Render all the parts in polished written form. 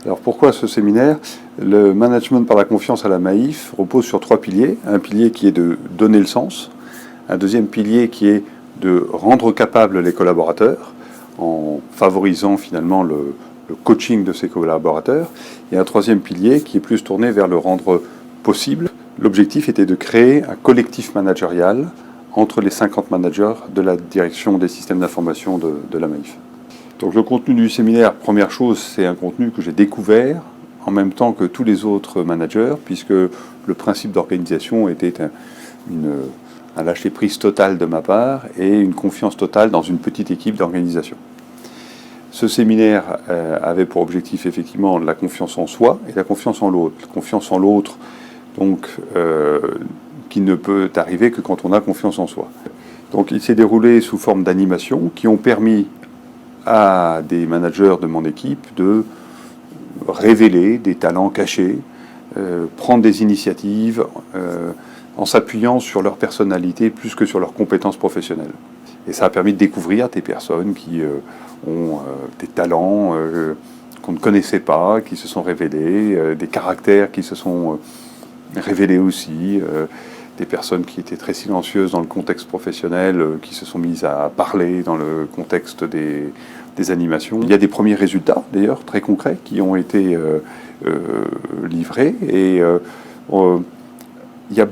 Alors pourquoi ce séminaire? Le management par la confiance à la Maïf repose sur 3 piliers. Un pilier qui est de donner le sens, un deuxième pilier qui est de rendre capables les collaborateurs en favorisant finalement le coaching de ces collaborateurs, et un troisième pilier qui est plus tourné vers le rendre possible. L'objectif était de créer un collectif managérial entre les 50 managers de la direction des systèmes d'information de la Maïf. Donc le contenu du séminaire, première chose, c'est un contenu que j'ai découvert en même temps que tous les autres managers, puisque le principe d'organisation était un lâcher-prise total de ma part et une confiance totale dans une petite équipe d'organisation. Ce séminaire avait pour objectif effectivement la confiance en soi et la confiance en l'autre. La confiance en l'autre, donc, qui ne peut arriver que quand on a confiance en soi. Donc il s'est déroulé sous forme d'animations qui ont permis à des managers de mon équipe de révéler des talents cachés, prendre des initiatives en s'appuyant sur leur personnalité plus que sur leurs compétences professionnelles. Et ça a permis de découvrir des personnes qui ont des talents qu'on ne connaissait pas, qui se sont révélés, des caractères qui se sont révélés aussi, des personnes qui étaient très silencieuses dans le contexte professionnel, qui se sont mises à parler dans le contexte des animations. Il y a des premiers résultats, d'ailleurs, très concrets, qui ont été livrés. Et il y a,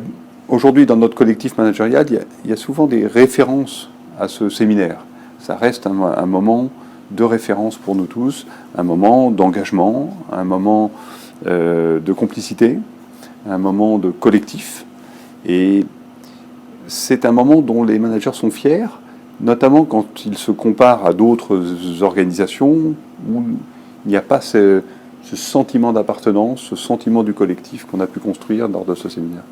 aujourd'hui, dans notre collectif managérial, il y a souvent des références à ce séminaire. Ça reste un moment de référence pour nous tous, un moment d'engagement, un moment de complicité, un moment de collectif. Et c'est un moment dont les managers sont fiers, notamment quand ils se comparent à d'autres organisations où il n'y a pas ce sentiment d'appartenance, ce sentiment du collectif qu'on a pu construire lors de ce séminaire.